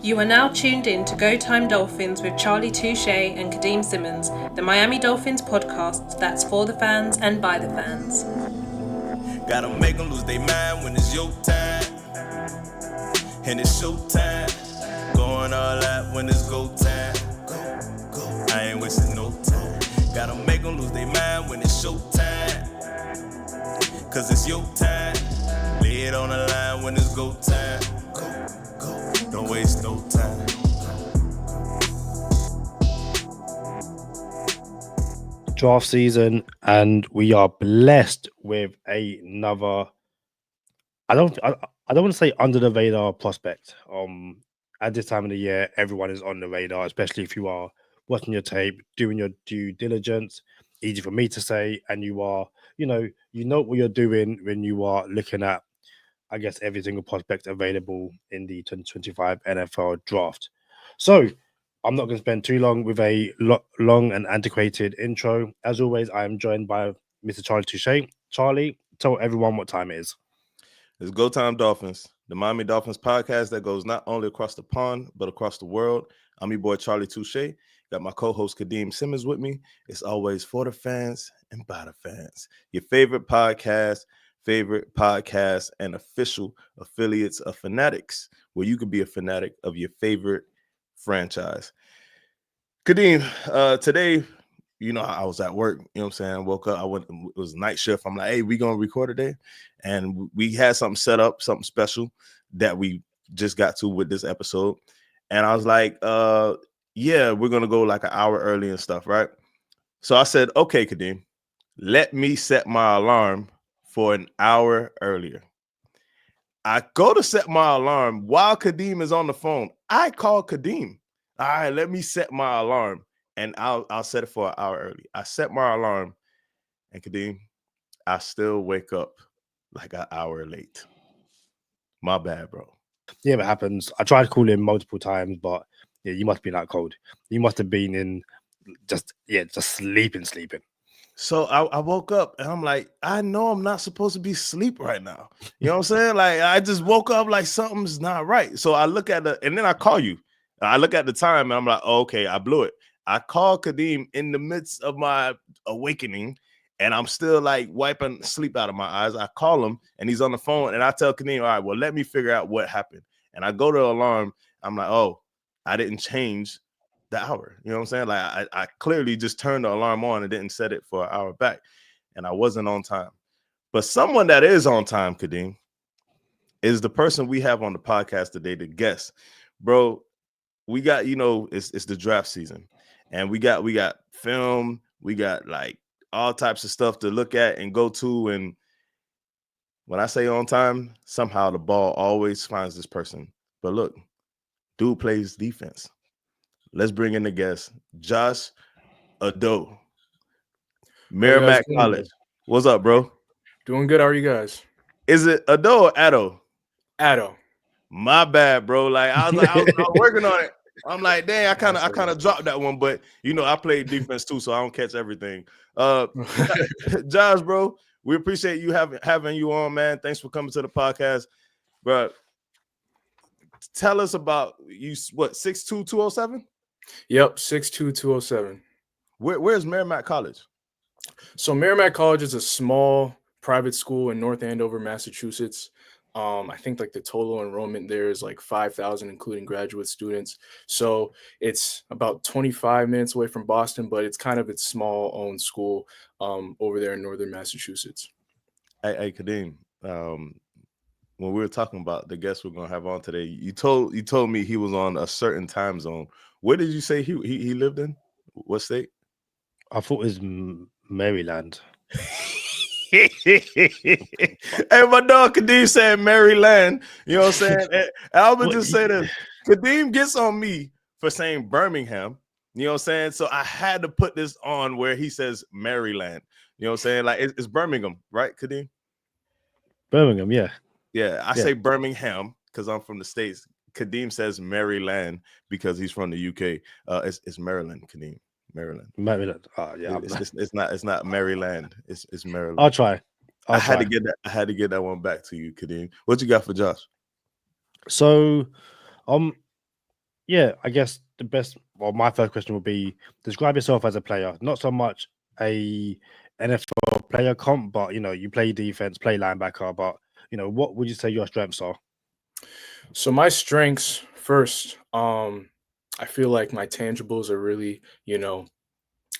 You are now tuned in to Go Time Dolphins with Charlie Touche and Kadeem Simmons, the Miami Dolphins podcast that's for the fans and by the fans. Gotta make them lose their mind when it's your time. And it's show time. Going all out when it's go time. Go. I ain't wasting no time. Gotta make them lose their mind when it's show time. Cause it's your time. Lay it on the line when it's go time. Go. Don't waste no time. Draft season, and we are blessed with another. I don't want to say under the radar prospect. At this time of the year, everyone is on the radar, especially if you are watching your tape, doing your due diligence. Easy for me to say, and you are, you know what you're doing when you are looking at, I guess, every single prospect available in the 2025 NFL draft. So I'm not going to spend too long with a long and antiquated intro. As always, I am joined by Mr. Charlie Touche. Charlie, tell everyone what time it is. It's Go Time Dolphins, the Miami Dolphins podcast that goes not only across the pond, but across the world. I'm your boy, Charlie Touche. Got my co-host, Kadeem Simmons, with me. It's always for the fans and by the fans. Your favorite podcast, and official affiliates of Fanatics, where you can be a fanatic of your favorite franchise. Kadeem, today, I was at work, you know what I'm saying? I woke up, it was night shift. I'm like, hey, we going to record today? And we had something set up, something special that we just got to with this episode. And I was like, yeah, we're going to go like an hour early and stuff, right? So I said, okay, Kadeem, let me set my alarm for an hour earlier. I go to set my alarm while Kadeem is on the phone. I call Kadeem. All right, let me set my alarm. And I'll set it for an hour early. I set my alarm, and Kadeem, I still wake up like an hour late. My bad, bro. Yeah, it happens. I tried calling multiple times, but yeah, you must be that cold. You must have been in just sleeping. So I woke up and I'm like, I know I'm not supposed to be asleep right now. You know what I'm saying? Like, I just woke up like something's not right. So I look at and then I call you. I look at the time and I'm like, oh, okay, I blew it. I call Kadeem in the midst of my awakening, and I'm still like wiping sleep out of my eyes. I call him, and he's on the phone, and I tell Kadeem, all right, well, let me figure out what happened. And I go to the alarm. I'm like, oh, I didn't change the hour. You know what I'm saying? Like, I clearly just turned the alarm on and didn't set it for an hour back, and I wasn't on time. But someone that is on time, Kadeem, is the person we have on the podcast today, the guest. Bro, we got, it's the draft season. And we got film, we got like all types of stuff to look at and go to. And when I say on time, somehow the ball always finds this person. But look, dude plays defense. Let's bring in the guest, Josh Addo, Merrimack College. What's up, bro? Doing good. How are you guys? Is it Addo or Addo? Addo. My bad, bro. Like I was working on it. I'm like, dang, I kind of dropped that one, but I played defense too, so I don't catch everything. Josh, bro, we appreciate you having you on, man. Thanks for coming to the podcast, bro. Tell us about you. What, 6'2", 207? Yep, 6'2", 207. Where's Merrimack College? So Merrimack College is a small private school in North Andover, Massachusetts. I think like the total enrollment there is like 5,000, including graduate students. So it's about 25 minutes away from Boston, but it's kind of its small owned school over there in northern Massachusetts. Hey, Kadeem, when we were talking about the guest we're gonna have on today, you told me he was on a certain time zone. Where did you say he lived in? What state? I thought it was Maryland. Hey, my dog Kadeem said Maryland. You know what I'm saying? I would just say that Kadeem gets on me for saying Birmingham. You know what I'm saying? So I had to put this on where he says Maryland. You know what I'm saying? Like it's Birmingham, right, Kadeem? Birmingham, yeah. Yeah, I say Birmingham because I'm from the States. Kadeem says Maryland because he's from the UK. It's Maryland, Kadeem. Maryland. Oh, yeah. It's not Maryland. It's Maryland. I'll try. I had to get that one back to you, Kadeem. What you got for Josh? So, Yeah, I guess my first question would be describe yourself as a player, not so much a NFL player comp, but you play defense, play linebacker, but what would you say your strengths are? So my strengths first, I feel like my tangibles are really,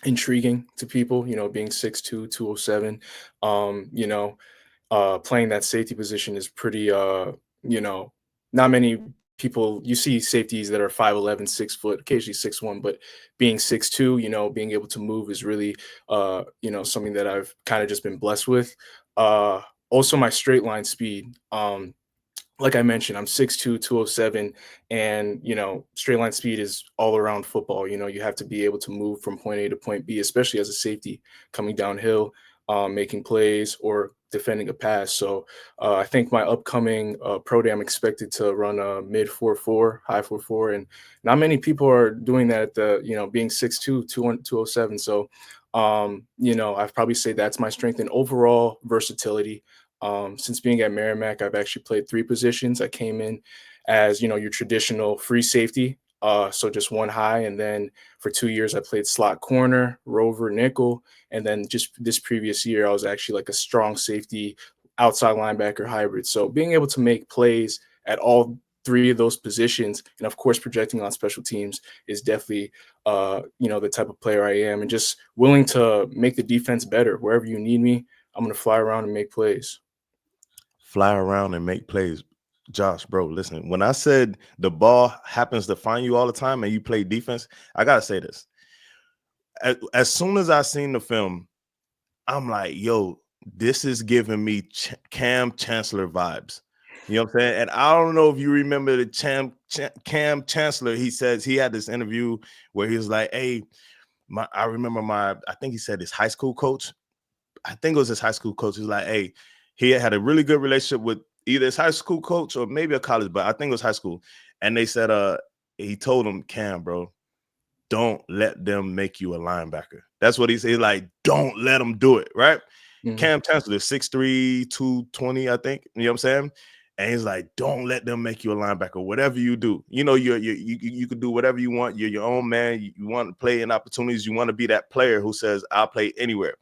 intriguing to people, being 6'2", 207. You know, playing that safety position is pretty you know, not many people you see safeties that are 5'11", 6 foot, occasionally 6'1", but being 6'2", being able to move is really something that I've kind of just been blessed with. Also my straight line speed. Like I mentioned, I'm 6'2", 207, and straight line speed is all around football. You have to be able to move from point A to point B, especially as a safety coming downhill, making plays or defending a pass. So I think my upcoming pro day, I'm expected to run a mid 4.4, high 4.4, and not many people are doing that at the being 6'2", 207. So I'd probably say that's my strength, and overall versatility. Since being at Merrimack, I've actually played three positions. I came in as your traditional free safety, so just one high, and then for 2 years I played slot corner, rover, nickel, and then just this previous year I was actually like a strong safety, outside linebacker hybrid. So being able to make plays at all three of those positions, and of course projecting on special teams, is definitely the type of player I am, and just willing to make the defense better wherever you need me. I'm going to fly around and make plays. Fly around and make plays. Josh, bro, listen, when I said the ball happens to find you all the time and you play defense, I got to say this. As soon as I seen the film, I'm like, yo, this is giving me Kam Chancellor vibes. You know what I'm saying? And I don't know if you remember the Kam Chancellor. He says he had this interview where he was like, hey, I remember I think he said his high school coach. I think it was his high school coach. He's like, hey, he had a really good relationship with either his high school coach or maybe a college, but I think it was high school. And they said, he told him, Kam, bro, don't let them make you a linebacker. That's what he said. Like, don't let them do it, right? Mhm. Kam Chancellor, 6'3", 220, I think. You know what I'm saying? And he's like, don't let them make you a linebacker. Whatever you do, you could do whatever you want. You're your own man. You want to play in opportunities. You want to be that player who says, I'll play anywhere.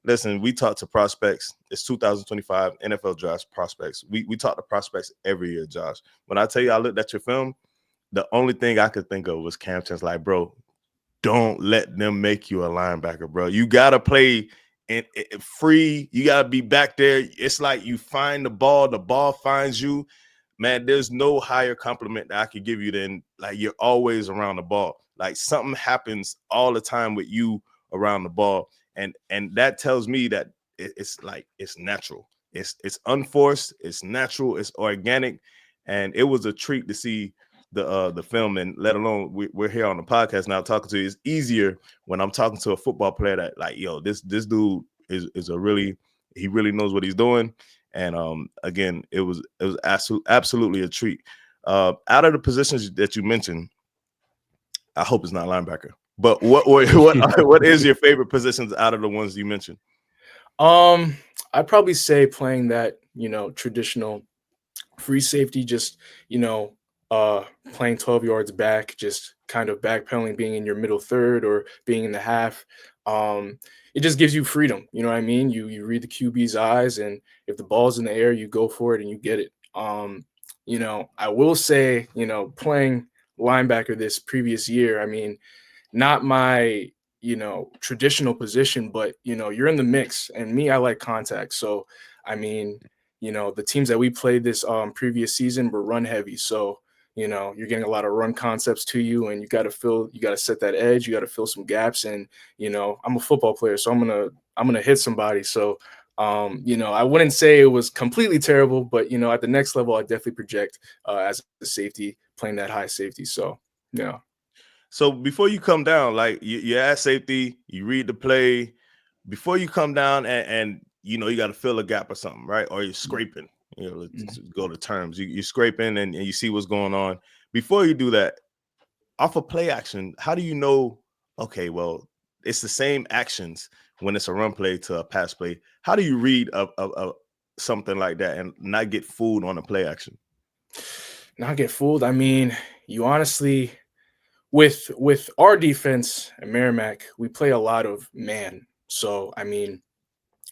Listen, we talk to prospects. It's 2025 NFL draft prospects. We talk to prospects every year, Josh. When I tell you I looked at your film, the only thing I could think of was Kam Chancellor. Like, bro, don't let them make you a linebacker, bro. You gotta play in free. You gotta be back there. It's like you find the ball finds you. Man, there's no higher compliment that I could give you than like you're always around the ball. Like something happens all the time with you around the ball, and that tells me that it's like it's natural. It's unforced. It's natural. It's organic, and it was a treat to see the film, and let alone we're here on the podcast now talking to you. It's easier when I'm talking to a football player that like, yo, this dude is a really, he really knows what he's doing. And again, it was absolutely a treat. Out of the positions that you mentioned, I hope it's not linebacker. But what is your favorite positions out of the ones you mentioned? I'd probably say playing that, traditional free safety, just, playing 12 yards back, just kind of backpedaling, being in your middle third or being in the half. It just gives you freedom. You know what I mean? You read the QB's eyes, and if the ball's in the air, you go for it and you get it. I will say, playing linebacker this previous year, I mean, not my traditional position, but you're in the mix, and me, I like contact. So I mean, the teams that we played this previous season were run heavy. So you're getting a lot of run concepts to you, and you got to set that edge, you got to fill some gaps. And I'm a football player, so I'm gonna hit somebody. So I wouldn't say it was completely terrible, but at the next level I definitely project as a safety, playing that high safety. So yeah. So before you come down, like you're at safety, you read the play. Before you come down and you got to fill a gap or something, right? Or you're scraping. Let's go to terms. You're scraping and you see what's going on. Before you do that, off of play action, how do you know? Okay, well, it's the same actions when it's a run play to a pass play. How do you read a something like that and not get fooled on a play action? Not get fooled. I mean, you honestly, with our defense at Merrimack, we play a lot of man. So I mean,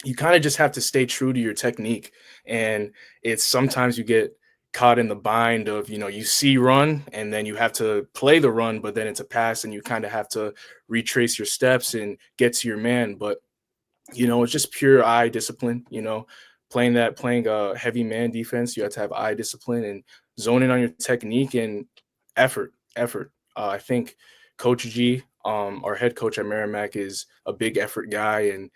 you kind of just have to stay true to your technique. And it's sometimes you get caught in the bind of, you see run and then you have to play the run, but then it's a pass and you kind of have to retrace your steps and get to your man. But it's just pure eye discipline, playing a heavy man defense. You have to have eye discipline and zone in on your technique and effort. I think Coach G, our head coach at Merrimack, is a big effort guy. And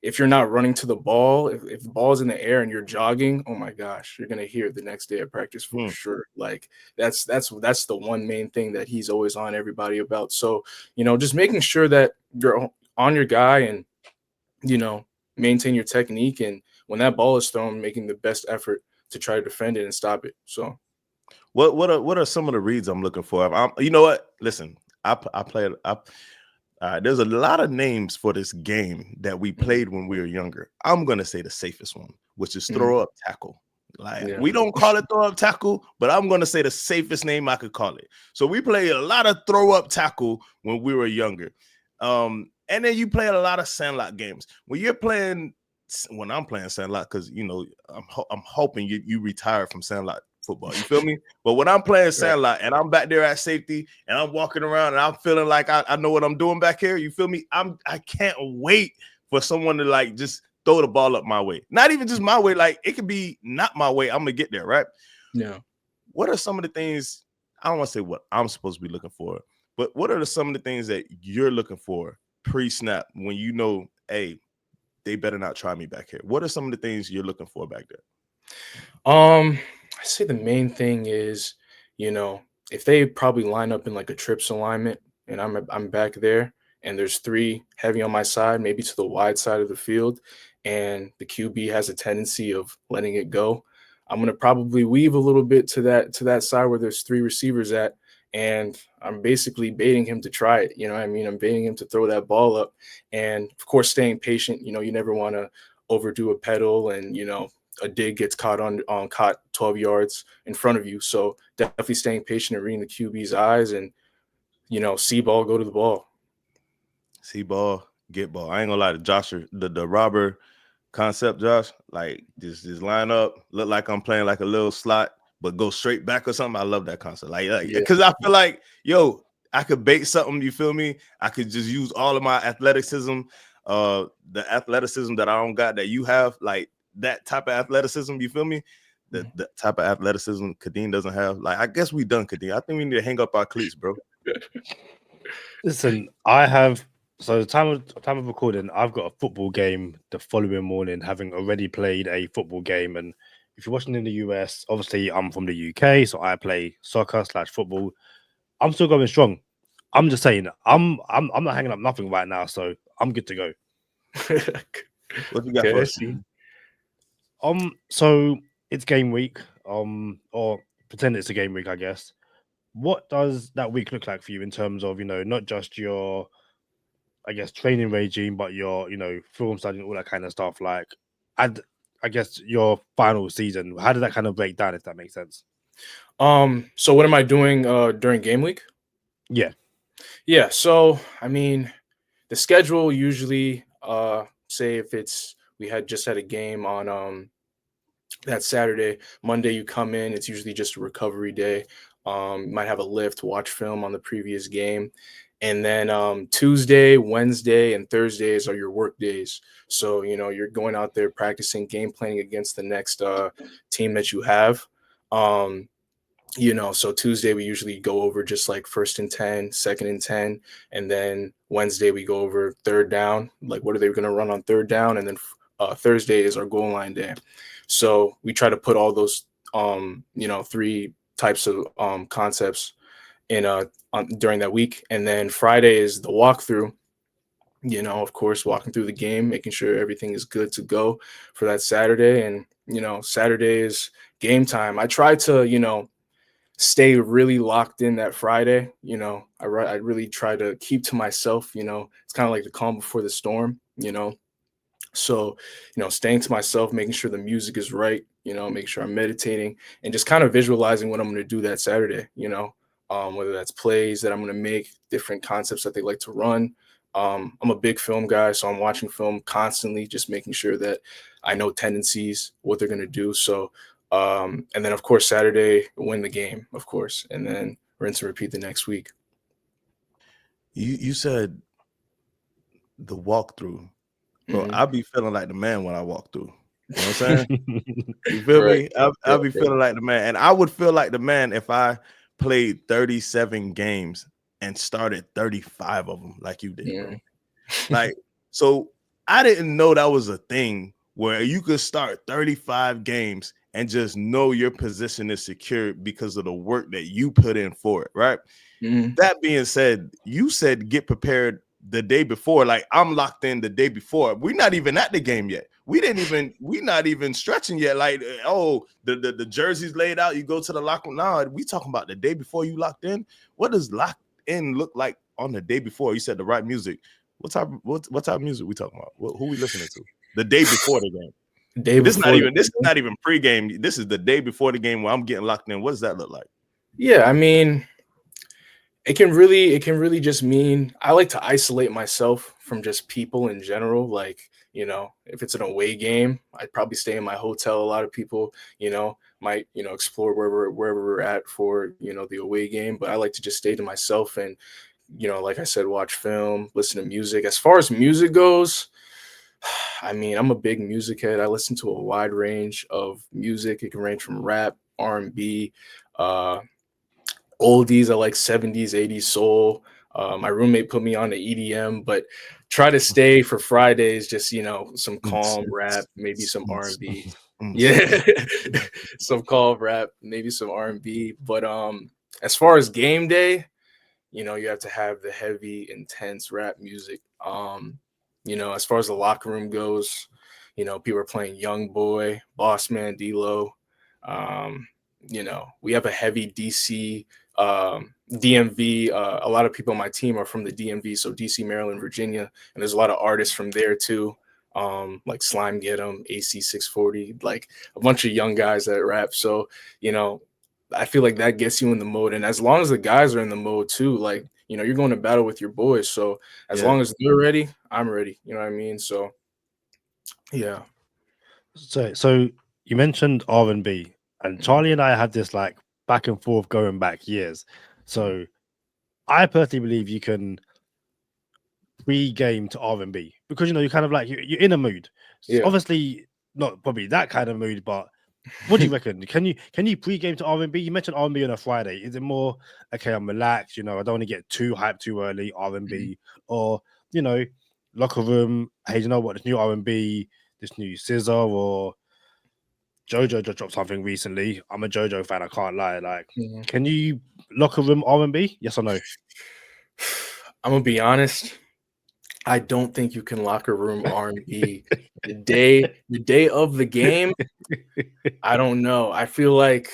if you're not running to the ball, if the ball's in the air and you're jogging, oh my gosh, you're gonna hear it the next day at practice for sure. Like that's the one main thing that he's always on everybody about. So, just making sure that you're on your guy and you know, maintain your technique. And when that ball is thrown, making the best effort to try to defend it and stop it. So, what are some of the reads I'm looking for? You know what? Listen, I played. There's a lot of names for this game that we played when we were younger. I'm gonna say the safest one, which is throw up tackle. Like we don't call it throw up tackle, but I'm gonna say the safest name I could call it. So we played a lot of throw up tackle when we were younger. And then you play a lot of sandlot games. When I'm playing sandlot, because I'm hoping you retire from sandlot football. You feel me? But when I'm playing sandlot and I'm back there at safety and I'm walking around and I'm feeling like I know what I'm doing back here. You feel me? I can't wait for someone to like just throw the ball up my way. Not even just my way. Like it could be not my way. I'm gonna get there, right? Yeah. What are some of the things? I don't want to say what I'm supposed to be looking for, but what are some of the things that you're looking for pre-snap when hey, they better not try me back here? What are some of the things you're looking for back there? I say the main thing is, if they probably line up in like a trips alignment and I'm back there and there's three heavy on my side, maybe to the wide side of the field, and the QB has a tendency of letting it go, I'm gonna probably weave a little bit to that side where there's three receivers at, and I'm basically baiting him to try it. You know what I mean? I'm baiting him to throw that ball up, and of course, staying patient. You never want to overdo a pedal, and a dig gets caught caught 12 yards in front of you. So definitely staying patient and reading the QB's eyes, and see ball, go to the ball. See ball, get ball. I ain't gonna lie to Josh, the robber concept, Josh. Like just line up, look like I'm playing like a little slot, but go straight back or something. I love that concept. Like because I feel like, I could bait something, you feel me? I could just use all of my athleticism, the athleticism that I don't got that you have, like that type of athleticism, you feel me? The type of athleticism Kadeem doesn't have. Like, I guess we done, Kadeem. I think we need to hang up our cleats, bro. Listen, I have the time of recording, I've got a football game the following morning, having already played a football game. And if you're watching in the US, obviously I'm from the UK, so I play soccer/football. I'm still going strong. I'm just saying, I'm not hanging up nothing right now, so I'm good to go. What you got for us? So it's game week, or pretend it's a game week, I guess. What does that week look like for you in terms of, not just your, I guess, training regime, but your, film studying, all that kind of stuff? Like, I guess your final season, how did that kind of break down, if that makes sense? So what am I doing during game week? Yeah. So I mean, the schedule usually, say if we just had a game on that Saturday, Monday you come in, it's usually just a recovery day. Might have a lift, watch film on the previous game. And then Tuesday, Wednesday, and Thursdays are your work days. So, you're going out there practicing game planning against the next team that you have. So Tuesday we usually go over just like 1st and 10, 2nd and 10. And then Wednesday we go over 3rd down. Like, what are they going to run on 3rd down? And then Thursday is our goal line day. So we try to put all those, three types of concepts in during that week. And then Friday is the walkthrough, of course, walking through the game, making sure everything is good to go for that Saturday. And, Saturday is game time. I try to, stay really locked in that Friday. I really try to keep to myself. It's kind of like the calm before the storm, So, staying to myself, making sure the music is right, make sure I'm meditating and just kind of visualizing what I'm going to do that Saturday, whether that's plays that I'm going to make, different concepts that they like to run. I'm a big film guy, so I'm watching film constantly, just making sure that I know tendencies, what they're going to do. So, and then of course, Saturday, win the game, of course, and then rinse and repeat the next week. You said the walkthrough, bro. I'll be feeling like the man when I walk through. You know what I'm saying? You feel me? I'll be feeling like the man. And I would feel like the man if I played 37 games and started 35 of them like you did, bro. Like, so I didn't know that was a thing where you could start 35 games and just know your position is secure because of the work that you put in for it, right? That being said, you said get prepared the day before. Like, I'm locked in the day before. We're not even at the game yet. We're not even stretching yet. Like, oh, the jersey's laid out. You go to the locker room. Nah, we talking about the day before you locked in. What does locked in look like on the day before? You said the right music. What type of music we talking about? Who we listening to? The day before the game. This is not even pregame. This is the day before the game where I'm getting locked in. What does that look like? Yeah, I mean, it can really just mean I like to isolate myself from just people in general. Like, if it's an away game, I'd probably stay in my hotel. A lot of people, might, explore wherever we're at for, the away game. But I like to just stay to myself and, like I said, watch film, listen to music. As far as music goes, I mean, I'm a big music head. I listen to a wide range of music. It can range from rap, R&B, oldies. I like 70s, 80s soul. My roommate put me on the EDM, but try to stay for Fridays, just, some calm rap, maybe some R&B. Yeah, some calm rap, maybe some R&B. But as far as game day, you have to have the heavy, intense rap music. As far as the locker room goes, people are playing Young Boy, Boss Man, D-Lo. We have a heavy DC, DMV. A lot of people on my team are from the DMV, so DC, Maryland, Virginia, and there's a lot of artists from there too, like Slime Get 'em, AC 640, like a bunch of young guys that rap. So I feel like that gets you in the mode, and as long as the guys are in the mode too, like you're going to battle with your boys. So as long as they're ready, I'm ready. You know what I mean? So yeah. So you mentioned R&B, and Charlie and I had this like back and forth going back years. So I personally believe you can pre-game to R&B because you're kind of like you're in a mood. Yeah. Obviously not probably that kind of mood, but what do you reckon? Can you pre-game to R&B? You mentioned R&B on a Friday. Is it more okay? I'm relaxed. I don't want to get too hyped too early. R&B, or locker room. Hey, you know what? This new R&B, this new Scissor, or JoJo just dropped something recently. I'm a JoJo fan. I can't lie. Like, can you locker room R&B? Yes or no? I'm gonna be honest. I don't think you can locker room R&B the day of the game. I don't know. I feel like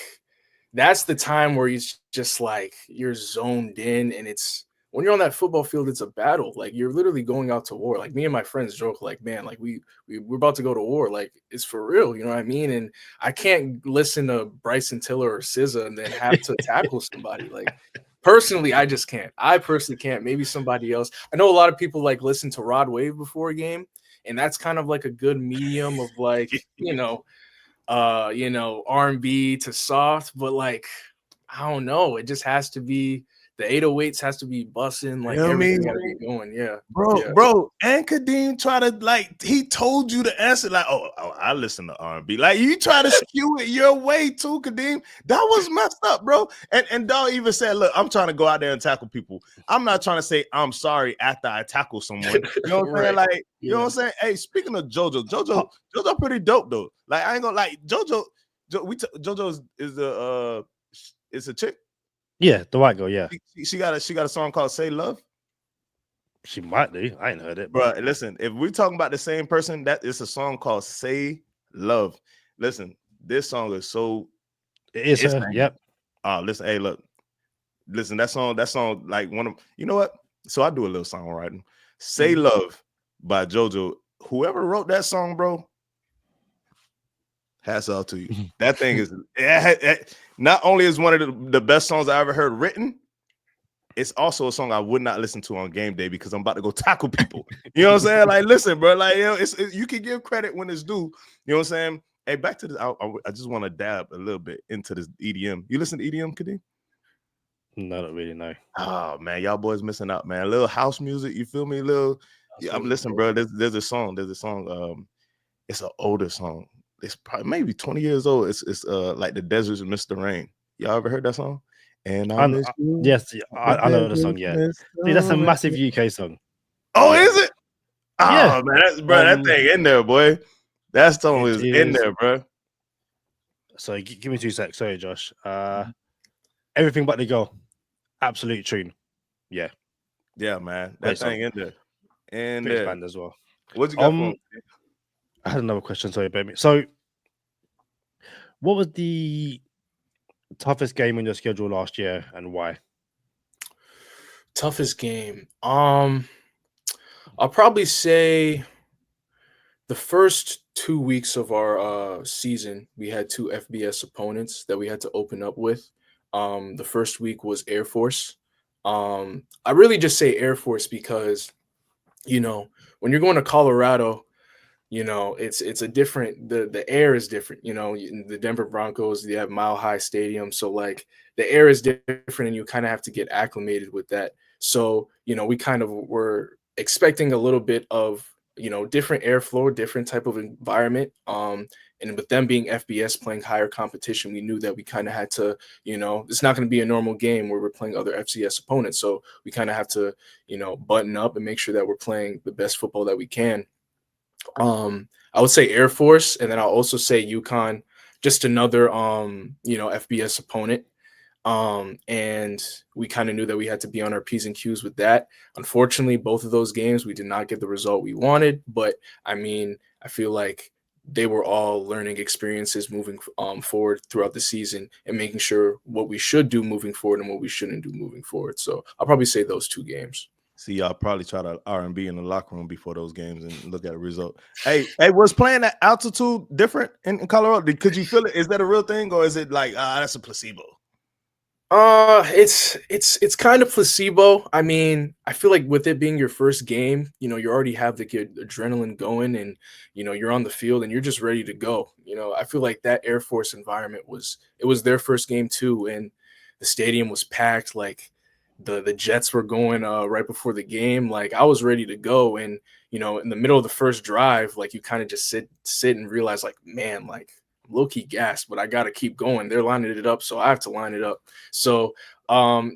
that's the time where it's just like you're zoned in, and it's when you're on that football field, it's a battle. Like you're literally going out to war. Like me and my friends joke, like, man, like we're about to go to war. Like it's for real. You know what I mean? And I can't listen to Bryson Tiller or SZA and then have to tackle somebody. Like personally, I just can't. I personally can't. Maybe somebody else. I know a lot of people like listen to Rod Wave before a game, and that's kind of like a good medium of like, R&B to soft, but like I don't know. It just has to be the 808s has to be busting, like everything gotta be going. Yeah. Bro, and Kadeem try to like he told you the answer, like, oh I listen to R&B. Like you try to skew it your way too, Kadeem. That was messed up, bro. And Dog even said, look, I'm trying to go out there and tackle people. I'm not trying to say I'm sorry after I tackle someone. You know what I'm saying? Like, you know what I'm saying? Hey, speaking of JoJo pretty dope though. Like I ain't gonna like JoJo is a chick. Yeah, the white girl. Yeah, she got a song called "Say Love." She might do. I ain't heard it, bro. Listen, if we're talking about the same person, that is a song called "Say Love." Listen, this song is so. It is her. Yep. Listen, hey, look, listen. That song, like one of you know what? So I do a little songwriting. "Say Love" by JoJo. Whoever wrote that song, bro. Hats off to you. That thing is not only is one of the best songs I ever heard written, it's also a song I would not listen to on game day because I'm about to go tackle people. You know what I'm saying? Like, listen, bro. Like, you can give credit when it's due. You know what I'm saying? Hey, back to this. I just want to dab a little bit into this EDM. You listen to EDM, Kadeem? No, not really. No. Oh man, y'all boys missing out, man. A little house music. You feel me? I'm listening, bro. There's a song. It's an older song. It's probably maybe 20 years old. It's like the deserts and Mr. Rain. Y'all ever heard that song? And I miss you. Yes, I know the song. Yeah, see, that's a massive UK song. Oh, yeah. Is it? Oh Yeah. man, that thing in there, boy. That song is in there, bro. So give me 2 secs. Sorry, Josh. Everything But the Girl. Absolute tune. Yeah. Yeah, man. That Great thing song. in there. And British band as well. What you got for me? I had another question. Sorry, baby. So, what was the toughest game on your schedule last year, and why? Toughest game. I'll probably say the first 2 weeks of our season, we had 2 FBS opponents that we had to open up with. The first week was Air Force. I really just say Air Force because, when you're going to Colorado, it's a different, the air is different. In the Denver Broncos, they have Mile High Stadium, so like the air is different and you kind of have to get acclimated with that. So we kind of were expecting a little bit of different airflow, different type of environment, and with them being FBS, playing higher competition, we knew that we kind of had to, it's not going to be a normal game where we're playing other FCS opponents, so we kind of have to button up and make sure that we're playing the best football that we can. I would say Air Force, and then I'll also say UConn, just another FBS opponent. And we kind of knew that we had to be on our P's and Q's with that. Unfortunately, both of those games we did not get the result we wanted, but I mean, I feel like they were all learning experiences moving forward throughout the season and making sure what we should do moving forward and what we shouldn't do moving forward. So I'll probably say those 2 games. See, y'all probably try to R&B in the locker room before those games and look at the result. Hey, was playing at altitude different in Colorado? Could you feel it? Is that a real thing, or is it like that's a placebo? It's kind of placebo. I mean, I feel like with it being your first game, you already have the adrenaline going, and you're on the field and you're just ready to go. I feel like that Air Force environment was their first game too, and the stadium was packed. Like the Jets were going right before the game. Like I was ready to go, and in the middle of the first drive, like you kind of just sit and realize, like, man, like low-key gas, but I got to keep going. They're lining it up, so I have to line it up. So I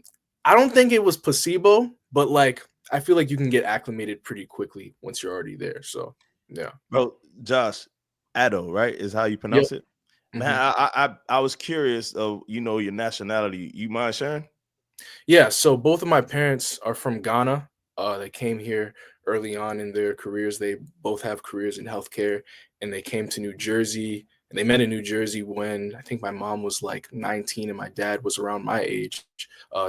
don't think it was placebo, but like I feel like you can get acclimated pretty quickly once you're already there. So yeah. Bro, Josh Addo, right, is how you pronounce it? Man, I was curious of your nationality. You mind sharing? Yeah, so both of my parents are from Ghana. They came here early on in their careers. They both have careers in healthcare, and they came to New Jersey. And they met in New Jersey when I think my mom was like 19 and my dad was around my age,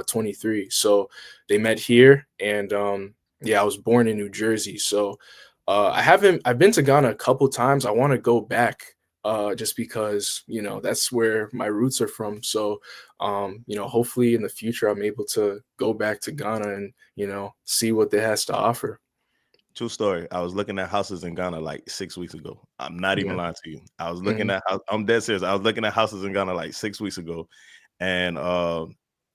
23. So they met here, and I was born in New Jersey. So I've been to Ghana a couple times. I want to go back just because that's where my roots are from. So hopefully in the future I'm able to go back to Ghana and see what it has to offer. True story. I was looking at houses in Ghana like 6 weeks ago. I'm not even lying to you. I was looking at I'm dead serious. I was looking at houses in Ghana like 6 weeks ago, and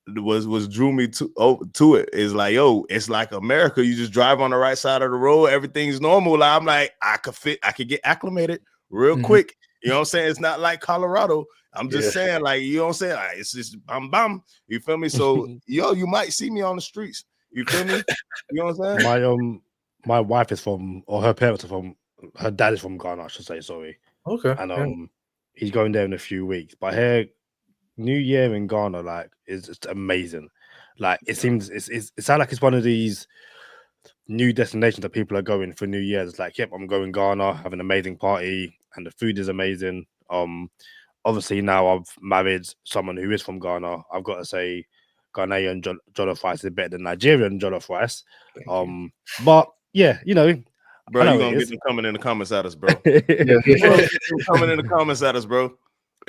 was drew me to it is like, yo, it's like America. You just drive on the right side of the road, everything's normal. I'm like, I could get acclimated real quick. You know what I'm saying? It's not like Colorado. I'm just saying, like, you know what I'm saying? Like, it's just bam. You feel me? So you might see me on the streets. You feel me? You know what I'm saying? My wife is from, or her parents are from, her dad is from Ghana, I should say, sorry. Okay. And he's going there in a few weeks. But here, New Year in Ghana, like, is just amazing. Like, it seems, it sounds like it's one of these new destinations that people are going for New Year's. It's like, yep, I'm going Ghana, have an amazing party, and the food is amazing. Obviously now I've married someone who is from Ghana. I've got to say, Ghanaian jollof rice is better than Nigerian jollof rice. But yeah, Bro, know you it gonna get is. them coming in the comments at us, bro. Yeah. You gonna get them coming in the comments at us, bro.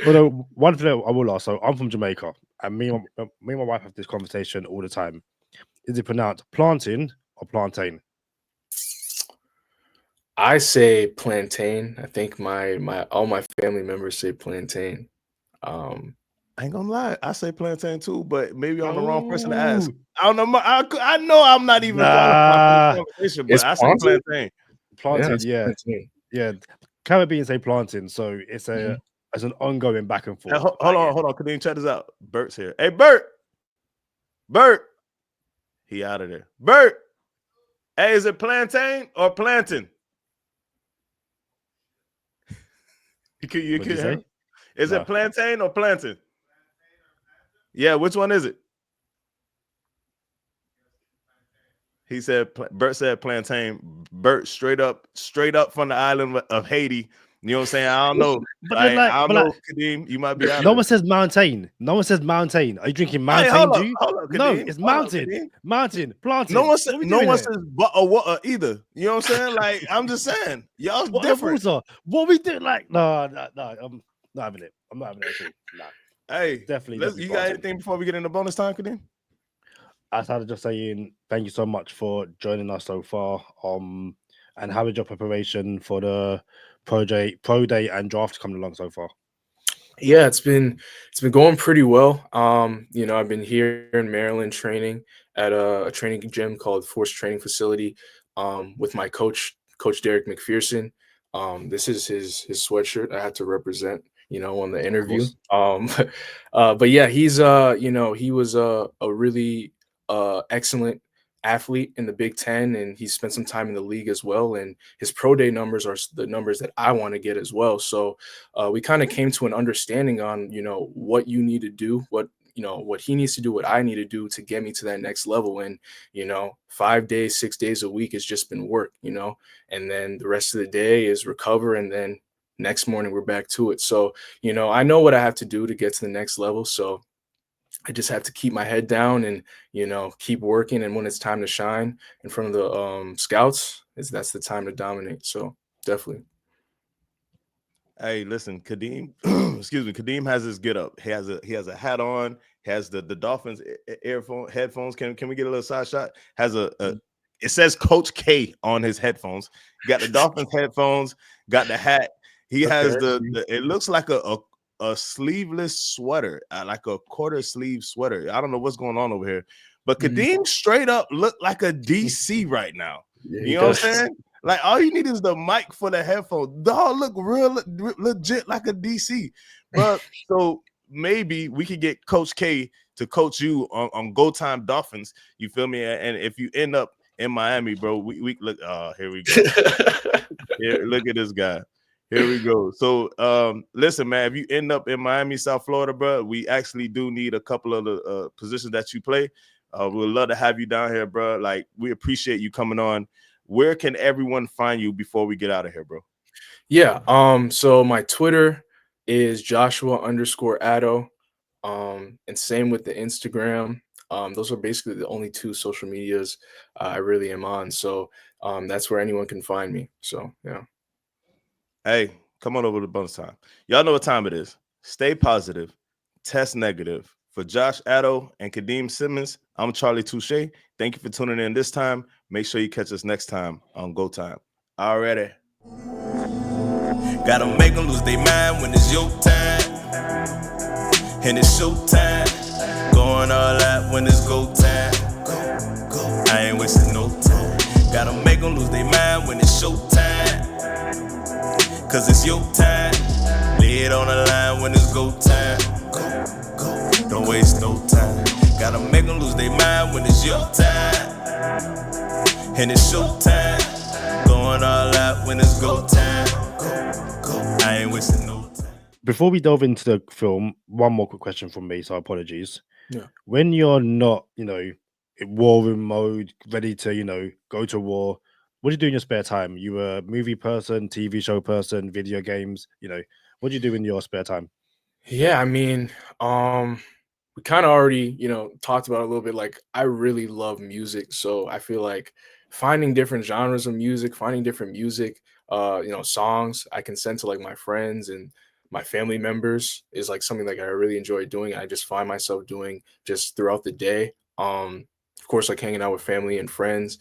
But one thing I will ask, so I'm from Jamaica, and me and my wife have this conversation all the time. Is it pronounced plantain or plantain? I say plantain. I think all my family members say plantain. I ain't gonna lie, I say plantain too, but maybe I'm the wrong person to ask. Ooh, I don't know. I know I'm not even qualified for nah, the conversation, It's but I say plantain? plantain. plantain, It's yeah. plantain. Yeah, Caribbean say planting, so it's Mhm. an ongoing back and Hey, forth. hold on, Kadeem, check this out. Bert's here. Hey, Bert, he out of there. Bert, hey, is it plantain or plantain? You What did could you hear say? him? Is No. it plantain or plantain? Yeah, which one is it? He said, Bert said plantain. Bert straight up from the island of Haiti. You know what I'm saying? I don't know. But then, I don't but know, Kadeem. You might be out no of one it. says mountain. No one says mountain. Are you drinking Hey, mountain dew? hold up, No, Kadeem. it's Hold up, mountain. Kadeem. Mountain, planting. No one said, What are we doing here? but or what either. You know what I'm saying? Like, I'm just saying, y'all's What are the different. rules are? What we do? Like, no, I'm not having it. I'm not having it at all. Nah, Hey, definitely you got planting. anything before we get into bonus time, Kadeem? Outside of just saying thank you so much for joining us so far. And how is your preparation for the pro day and draft coming along so far? Yeah, it's been going pretty well. I've been here in Maryland training at a training gym called Force Training Facility with my Coach Derek McPherson. This is his sweatshirt I had to represent, on the interview. course. But yeah, he's he was a really excellent athlete in the Big Ten, and he spent some time in the league as well. And his pro day numbers are the numbers that I want to get as well. So we kind of came to an understanding on what you need to do, what he needs to do, what I need to do to get me to that next level. And 5 days, 6 days a week has just been work, and then the rest of the day is recover, and then next morning we're back to it. So I know what I have to do to get to the next level. So I just have to keep my head down and keep working. And when it's time to shine in front of the scouts, that's the time to dominate. So definitely. Hey, listen, Kadeem, excuse me, Kadeem has his get up. He has a hat on, has the Dolphins headphones. Can we get a little side shot? Has it says Coach K on his headphones. Got the Dolphins headphones, got the hat. He has the it looks like a sleeveless sweater, like a quarter sleeve sweater. I don't know what's going on over here, but Kadeem straight up look like a DC right now. Yeah, you know what I'm saying? Like, all you need is the mic for the headphones. Dog look real legit like a DC, bro. So maybe we could get Coach K to coach you on Go Time Dolphins. You feel me? And if you end up in Miami, bro, we look. Here we go. Here, look at this guy. Here we go. So, listen, man. If you end up in Miami, South Florida, bro, we actually do need a couple of the positions that you play. We would love to have you down here, bro. Like, we appreciate you coming on. Where can everyone find you before we get out of here, bro? Yeah. So my Twitter is Joshua_Addo. And same with the Instagram. Those are basically the only two social medias I really am on. So that's where anyone can find me. So yeah. Hey, come on over to bonus time. Y'all know what time it is. Stay positive, test negative. For Josh Addo and Kadeem Simmons, I'm Charlie Touche. Thank you for tuning in this time. Make sure you catch us next time on Go Time. Already. Gotta make them lose their mind when it's your time. And it's show time. Going all out when it's go time. Go. I ain't wasting no time. Gotta make them lose their mind when it's show time. Cause it's your time. Lay it on the line when it's go time. Go. Don't waste no time. Gotta make them lose their mind when it's your time. And it's show time. Going all out when it's go time. Go. I ain't wasting no time. Before we delve into the film, one more quick question from me, so apologies. Yeah. When you're not, in war room mode, ready to, go to war, what do you do in your spare time? You a movie person, TV show person, video games, what do you do in your spare time? Yeah, I mean, we kind of already, talked about it a little bit. Like, I really love music, so I feel like finding different genres of music, finding different music, songs I can send to like my friends and my family members is like something like I really enjoy doing. I just find myself doing just throughout the day. Of course, like hanging out with family and friends.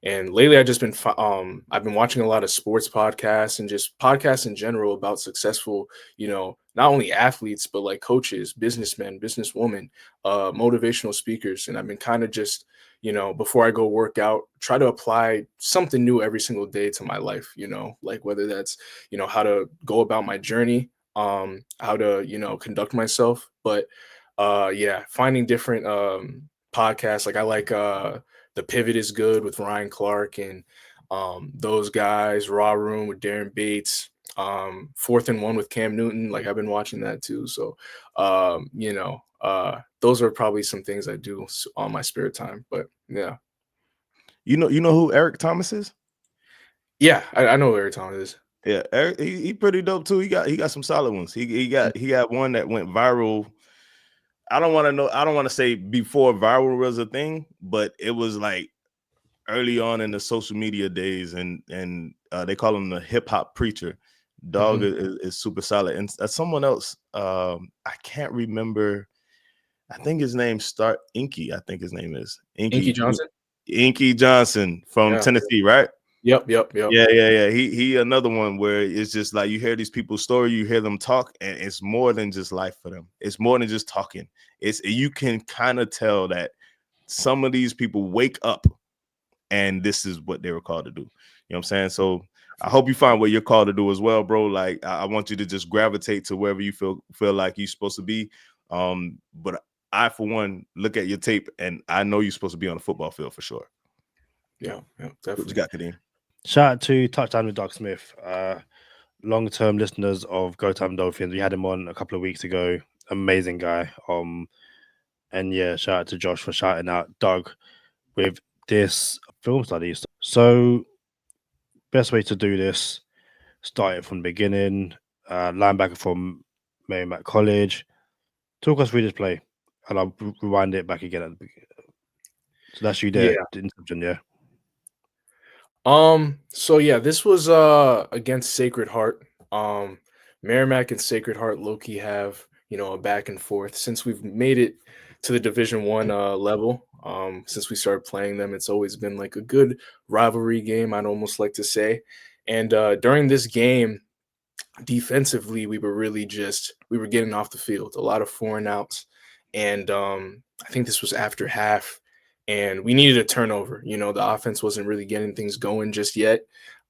And lately, I've been watching a lot of sports podcasts and just podcasts in general about successful, not only athletes but like coaches, businessmen, businesswomen, motivational speakers. And I've been kind of just, before I go work out, try to apply something new every single day to my life. Like whether that's, how to go about my journey, how to, conduct myself, but yeah, finding different podcasts. Like I like The Pivot is good with Ryan Clark and those guys, Raw Room with Darren Bates, Fourth and One with Cam Newton. Like I've been watching that too. So, those are probably some things I do on my spare time. But yeah, You know who Eric Thomas is? yeah, I know who Eric Thomas is. Yeah, Eric, he pretty dope too. He got some solid ones. He got one that went viral. I don't want to say before viral was a thing, but it was like early on in the social media days, and they call him the hip hop preacher. Dog is super solid. And someone else, I can't remember. I think his name start Inky. I think his name is Inky Johnson. Inky Johnson from Tennessee, right? Yep. Yeah. He another one where it's just like you hear these people's story, you hear them talk, and it's more than just life for them. It's more than just talking. You can kind of tell that some of these people wake up and this is what they were called to do. You know what I'm saying? So I hope you find what you're called to do as well, bro. Like I want you to just gravitate to wherever you feel like you're supposed to be. But I, for one, look at your tape and I know you're supposed to be on the football field for sure. Yeah, definitely. What you got, Kadeem? Shout out to Touchdown with Doug Smith, long-term listeners of Go Time Dolphins. We had him on a couple of weeks ago. Amazing guy. And yeah, shout out to Josh for shouting out Doug with this film study. So, best way to do this: start it from the beginning. Linebacker from Merrimack College. Talk us through this play, and I'll rewind it back again at the beginning. So that's you there, the interception, yeah. So yeah, this was against Sacred Heart. Merrimack and Sacred Heart low-key have, a back and forth since we've made it to the Division One level. Since we started playing them, it's always been like a good rivalry game, I'd almost like to say. And during this game, defensively, we were getting off the field, a lot of 4-and-outs. And I think this was after half. And we needed a turnover. The offense wasn't really getting things going just yet,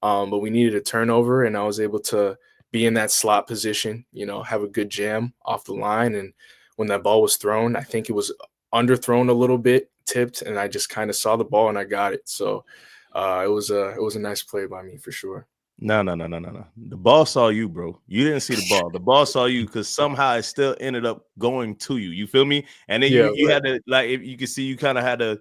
but we needed a turnover, and I was able to be in that slot position, have a good jam off the line. And when that ball was thrown, I think it was underthrown a little bit, tipped, and I just kind of saw the ball and I got it. So it was a nice play by me for sure. No. The ball saw you, bro. You didn't see the ball. The ball saw you because somehow it still ended up going to you. You feel me? And then you had to, like, if you can see, you kind of had to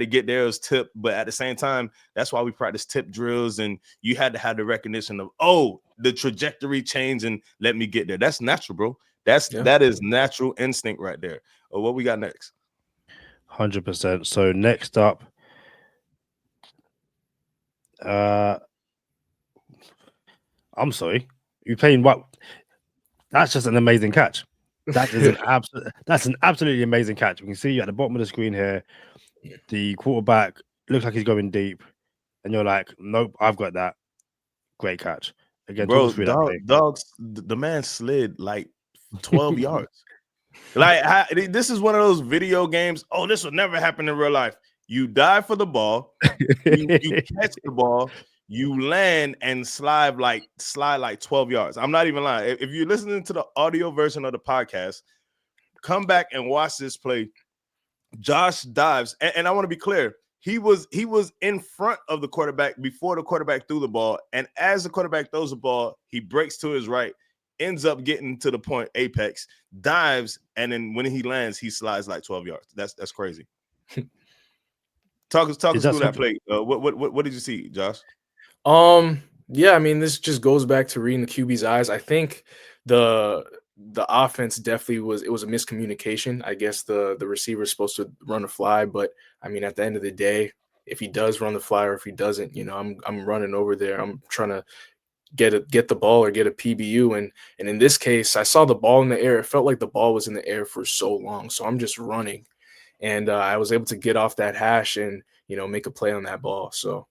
get there as tip, but at the same time, that's why we practice tip drills, and you had to have the recognition of, oh, the trajectory change and let me get there. That's natural, bro. That is natural instinct right there. What we got next? 100%. So next up, I'm sorry, you playing what? That's just an amazing catch. That's an absolutely amazing catch. We can see you at the bottom of the screen here. The quarterback looks like he's going deep, and you're like, nope, I've got that. Great catch. Again, Bro, the man slid like 12 yards. Like this is one of those video games. Oh, this will never happen in real life. You dive for the ball, you catch the ball, you land and slide like 12 yards. I'm not even lying. If you're listening to the audio version of the podcast, come back and watch this play. Josh dives, and I want to be clear. He was in front of the quarterback before the quarterback threw the ball, and as the quarterback throws the ball, he breaks to his right, ends up getting to the point apex, dives, and then when he lands, he slides like 12 yards. That's crazy. Talk us through that play. What did you see, Josh? Yeah, I mean, this just goes back to reading the QB's eyes. I think the offense definitely was a miscommunication. I guess the receiver is supposed to run a fly, but I mean, at the end of the day, if he does run the fly or if he doesn't, I'm running over there. I'm trying to get the ball or get a PBU. And in this case, I saw the ball in the air. It felt like the ball was in the air for so long. So I'm just running. And I was able to get off that hash and, make a play on that ball. So,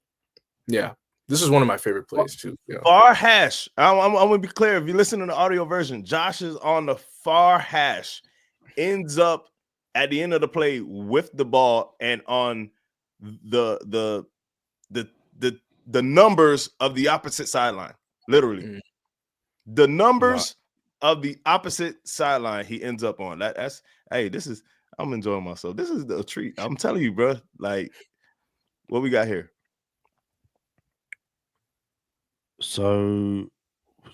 yeah, this is one of my favorite plays too. Yeah. Far hash. I'm going to be clear. If you listen to the audio version, Josh is on the far hash, ends up at the end of the play with the ball and on the numbers of the opposite sideline. Literally, the numbers of the opposite sideline he ends up on. That's I'm enjoying myself. This is a treat. I'm telling you, bro. Like, what we got here? So,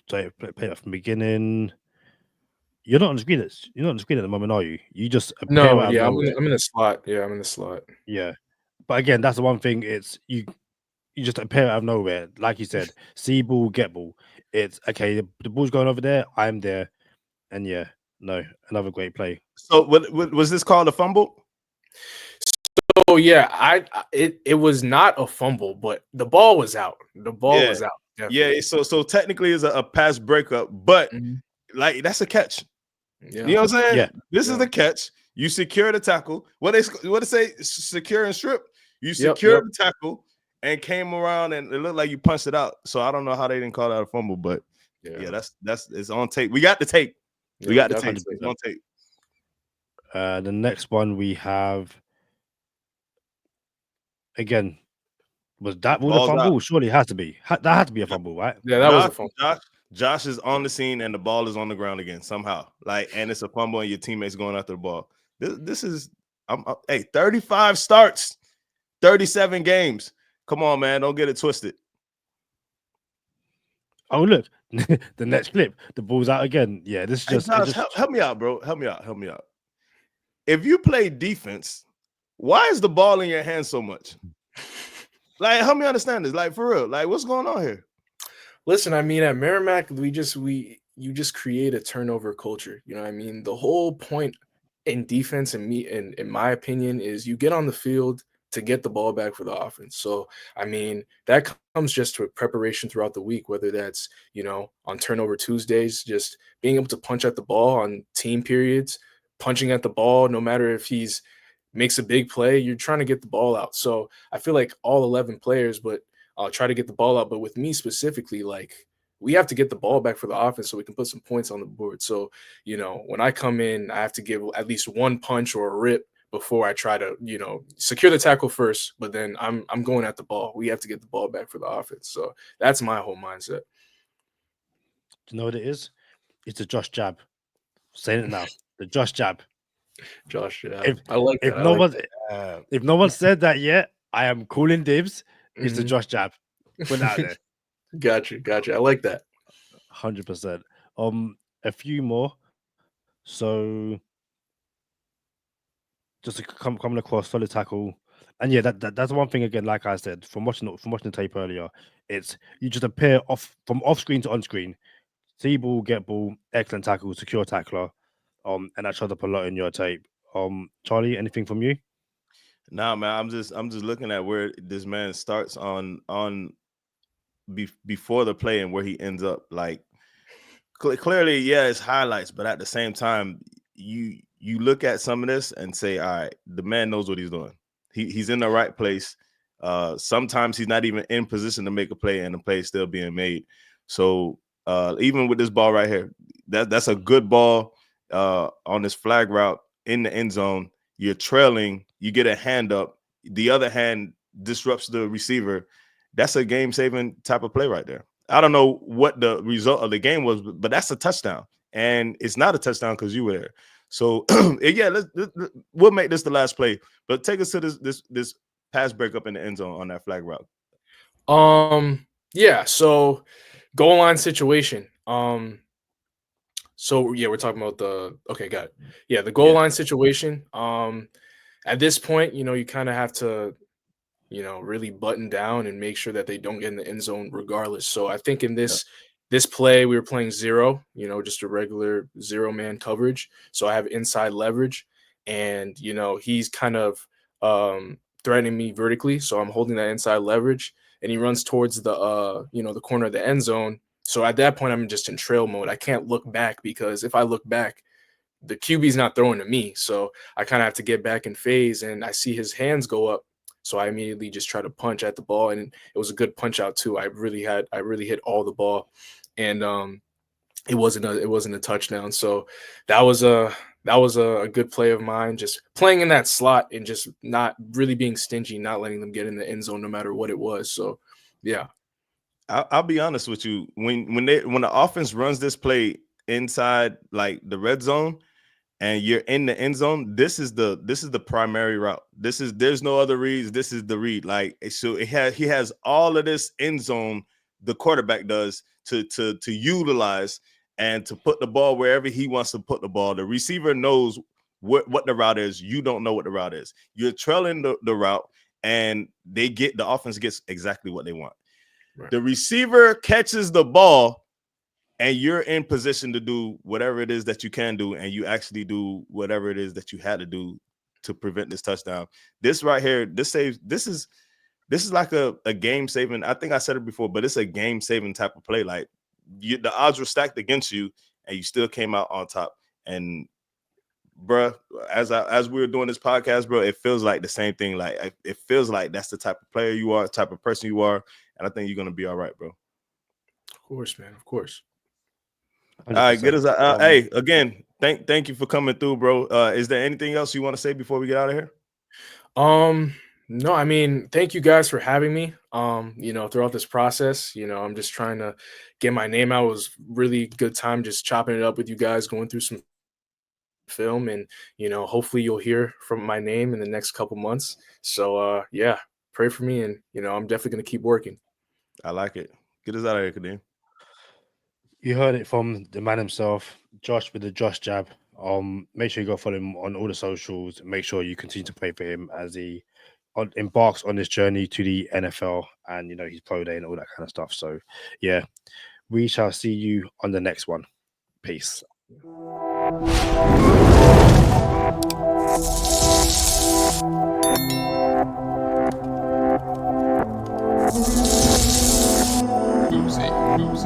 play that from the beginning. You're not on the screen. You're not on the screen at the moment, are you? You just appear out of nowhere. I'm in the slot. Yeah, I'm in the slot. Yeah, but again, that's the one thing. It's you just appear out of nowhere, like you said. See ball, get ball. It's okay. The ball's going over there. I'm there, and yeah, no, another great play. So, what was this called a fumble? Oh yeah, it was not a fumble, but the ball was out. The ball was out. Definitely. Yeah, so technically it's a pass breakup, but like that's a catch. Yeah. You know what I'm saying? Yeah. This is the catch. You secure the tackle. What they say? Secure and strip. You secured the tackle and came around, and it looked like you punched it out. So I don't know how they didn't call that a fumble, but yeah, that's it's on tape. We got the tape. We got the tape. It's on tape. The next one we have again. Was that a fumble? Out. Surely it has to be. That had to be a fumble, right? Yeah, that was a fumble. Josh is on the scene and the ball is on the ground again somehow. And it's a fumble and your teammates going after the ball. This is 35 starts, 37 games. Come on, man, don't get it twisted. Oh look, the next clip, the ball's out again. Yeah, this is just, Josh, help me out, bro. Help me out. If you play defense, why is the ball in your hand so much? Like, help me understand this. Like, for real. Like, what's going on here? Listen, I mean, at Merrimack, you just create a turnover culture. You know what I mean? The whole point in defense, in my opinion, is you get on the field to get the ball back for the offense. So, I mean, that comes just with preparation throughout the week, whether that's, on turnover Tuesdays, just being able to punch at the ball on team periods, punching at the ball, no matter if he's makes a big play, you're trying to get the ball out. So I feel like all 11 players, but try to get the ball out. But with me specifically, like, we have to get the ball back for the offense so we can put some points on the board. So, when I come in, I have to give at least one punch or a rip before I try to, secure the tackle first. But then I'm going at the ball. We have to get the ball back for the offense. So that's my whole mindset. Do you know what it is? It's a Josh jab. Saying it now. The Josh jab. Josh, I like that. If no one said that yet, I am calling dibs. It's the Josh jab. Put out there. Gotcha. I like that. 100%. A few more. So just coming across solid tackle, and yeah, that's one thing again. Like I said, from watching the tape earlier, it's you just appear from off screen to on screen. See ball, get ball, excellent tackle, secure tackler. And that showed up a lot in your tape. Charlie, anything from you? Nah, man, I'm just looking at where this man starts before the play and where he ends up. Like, clearly, yeah, it's highlights, but at the same time, you look at some of this and say, all right, the man knows what he's doing. He's in the right place. Sometimes he's not even in position to make a play, and the play is still being made. So even with this ball right here, that's a good ball on this flag route in the end zone. You're trailing, you get a hand up, the other hand disrupts the receiver. That's a game-saving type of play right there. I don't know what the result of the game was, but that's a touchdown. And it's not a touchdown because you were there. So, yeah, we'll make this the last play. But take us to this pass breakup in the end zone on that flag route. Yeah, so goal line situation. So yeah, we're talking about got it. Yeah, the goal line situation. At this point, you kind of have to, really button down and make sure that they don't get in the end zone regardless. So I think in this play, we were playing zero, just a regular 0-man coverage. So I have inside leverage, and he's kind of threatening me vertically, so I'm holding that inside leverage, and he runs towards the the corner of the end zone. So at that point, I'm just in trail mode. I can't look back because if I look back, the QB's not throwing to me. So I kind of have to get back in phase, and I see his hands go up. So I immediately just try to punch at the ball, and it was a good punch out too. I really hit all the ball, and it wasn't a touchdown. So that was a good play of mine, just playing in that slot and just not really being stingy, not letting them get in the end zone no matter what it was. So yeah. I'll be honest with you. When the offense runs this play inside like the red zone, and you're in the end zone, this is the primary route. There's no other reads. This is the read. Like, so he has all of this end zone, the quarterback does, to utilize and to put the ball wherever he wants to put the ball. The receiver knows what the route is. You don't know what the route is. You're trailing the route, and the offense gets exactly what they want. Right. The receiver catches the ball, and you're in position to do whatever it is that you can do, and you actually do whatever it is that you had to do to prevent this touchdown. This right here, this is like a game saving. I think I said it before, but it's a game saving type of play. Like, the odds were stacked against you, and you still came out on top. And bruh, as we were doing this podcast, bro, it feels like the same thing. Like, it feels like that's the type of player you are, type of person you are, and I think you're gonna be all right, bro. Of course, man. Of course. 100%. All right, get us. Hey, again, thank you for coming through, bro. Is there anything else you want to say before we get out of here? No, I mean, thank you guys for having me. Throughout this process, I'm just trying to get my name out. It was really good time just chopping it up with you guys, going through some film, and hopefully you'll hear from my name in the next couple months. So yeah, pray for me, and I'm definitely gonna keep working. I like it. Get us out of here, Kadeem. You heard it from the man himself, Josh, with the Josh jab. Make sure you go follow him on all the socials. Make sure you continue to pray for him as he embarks on this journey to the NFL and his pro day and all that kind of stuff. So yeah, we shall see you on the next one. Peace. Music.